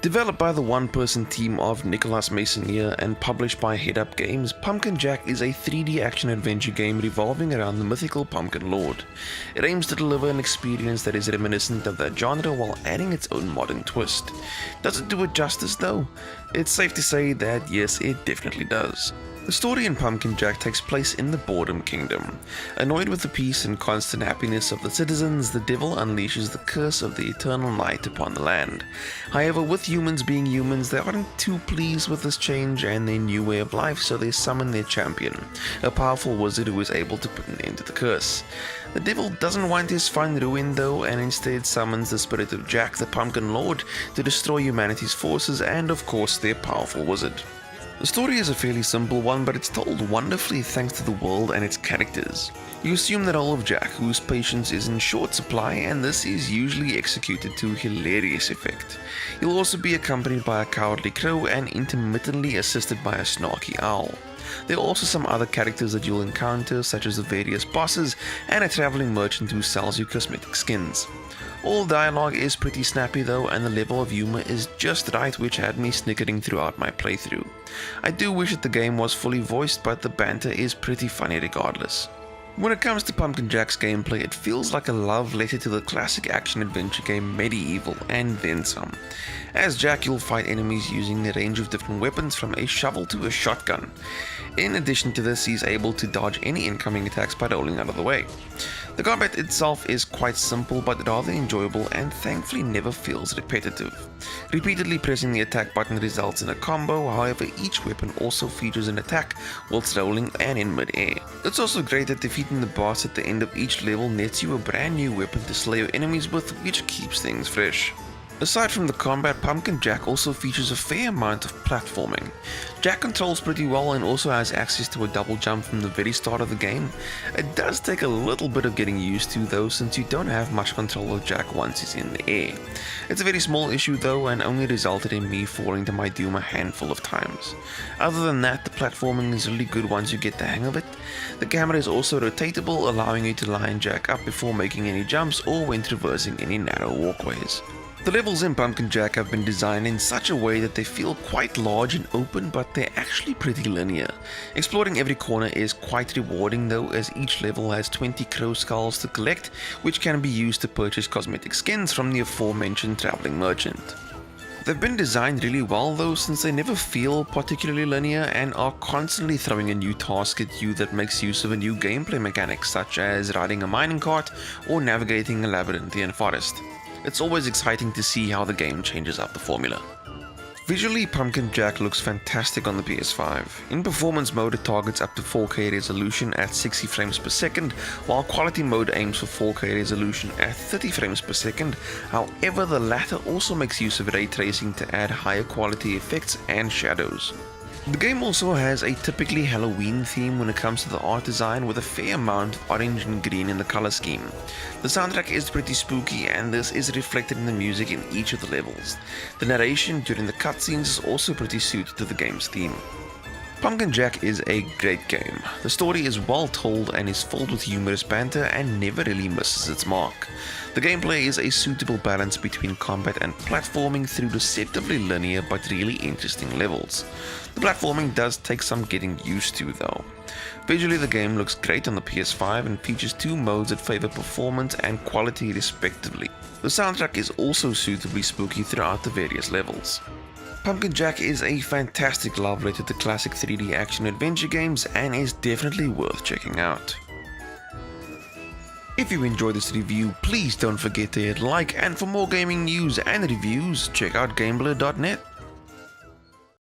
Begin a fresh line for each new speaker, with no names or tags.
Developed by the one-person team of Nicolas Meyssonnier and published by Headup Games, Pumpkin Jack is a 3D action-adventure game revolving around the mythical Pumpkin Lord. It aims to deliver an experience that is reminiscent of that genre while adding its own modern twist. Does it do it justice though? It's safe to say that yes, it definitely does. The story in Pumpkin Jack takes place in the Boredom Kingdom. Annoyed with the peace and constant happiness of the citizens, the devil unleashes the curse of the eternal night upon the land. However, with humans being humans, they aren't too pleased with this change and their new way of life, so they summon their champion, a powerful wizard who is able to put an end to the curse. The devil doesn't want his fun ruined though, and instead summons the spirit of Jack, the Pumpkin Lord, to destroy humanity's forces and of course their powerful wizard. The story is a fairly simple one, but it's told wonderfully thanks to the world and its characters. You assume the role of Jack, whose patience is in short supply, and this is usually executed to hilarious effect. He'll also be accompanied by a cowardly crow and intermittently assisted by a snarky owl. There are also some other characters that you'll encounter, such as the various bosses and a traveling merchant who sells you cosmetic skins. All dialogue is pretty snappy though, and the level of humor is just right, which had me snickering throughout my playthrough. I do wish that the game was fully voiced, but the banter is pretty funny regardless. When it comes to Pumpkin Jack's gameplay, it feels like a love letter to the classic action-adventure game Medieval, and then some. As Jack, you'll fight enemies using a range of different weapons from a shovel to a shotgun. In addition to this, he's able to dodge any incoming attacks by rolling out of the way. The combat itself is quite simple but rather enjoyable and thankfully never feels repetitive. Repeatedly pressing the attack button results in a combo, however each weapon also features an attack whilst rolling and in mid-air. It's also great that defeating the boss at the end of each level nets you a brand new weapon to slay your enemies with, which keeps things fresh. Aside from the combat, Pumpkin Jack also features a fair amount of platforming. Jack controls pretty well and also has access to a double jump from the very start of the game. It does take a little bit of getting used to though, since you don't have much control of Jack once he's in the air. It's a very small issue though, and only resulted in me falling to my doom a handful of times. Other than that, the platforming is really good once you get the hang of it. The camera is also rotatable, allowing you to line Jack up before making any jumps or when traversing any narrow walkways. The levels in Pumpkin Jack have been designed in such a way that they feel quite large and open, but they're actually pretty linear. Exploring every corner is quite rewarding though, as each level has 20 crow skulls to collect, which can be used to purchase cosmetic skins from the aforementioned traveling merchant. They've been designed really well though, since they never feel particularly linear and are constantly throwing a new task at you that makes use of a new gameplay mechanic, such as riding a mining cart or navigating a labyrinthian forest. It's always exciting to see how the game changes up the formula. Visually, Pumpkin Jack looks fantastic on the PS5. In performance mode, it targets up to 4K resolution at 60 frames per second, while quality mode aims for 4K resolution at 30 frames per second. However, the latter also makes use of ray tracing to add higher quality effects and shadows. The game also has a typically Halloween theme when it comes to the art design, with a fair amount of orange and green in the color scheme. The soundtrack is pretty spooky, and this is reflected in the music in each of the levels. The narration during the cutscenes is also pretty suited to the game's theme. Pumpkin Jack is a great game. The story is well told and is filled with humorous banter and never really misses its mark. The gameplay is a suitable balance between combat and platforming through deceptively linear but really interesting levels. The platforming does take some getting used to though. Visually, the game looks great on the PS5 and features two modes that favor performance and quality respectively. The soundtrack is also suitably spooky throughout the various levels. Pumpkin Jack is a fantastic love letter to classic 3D action-adventure games and is definitely worth checking out. If you enjoyed this review, please don't forget to hit like, and for more gaming news and reviews, check out gameblur.net.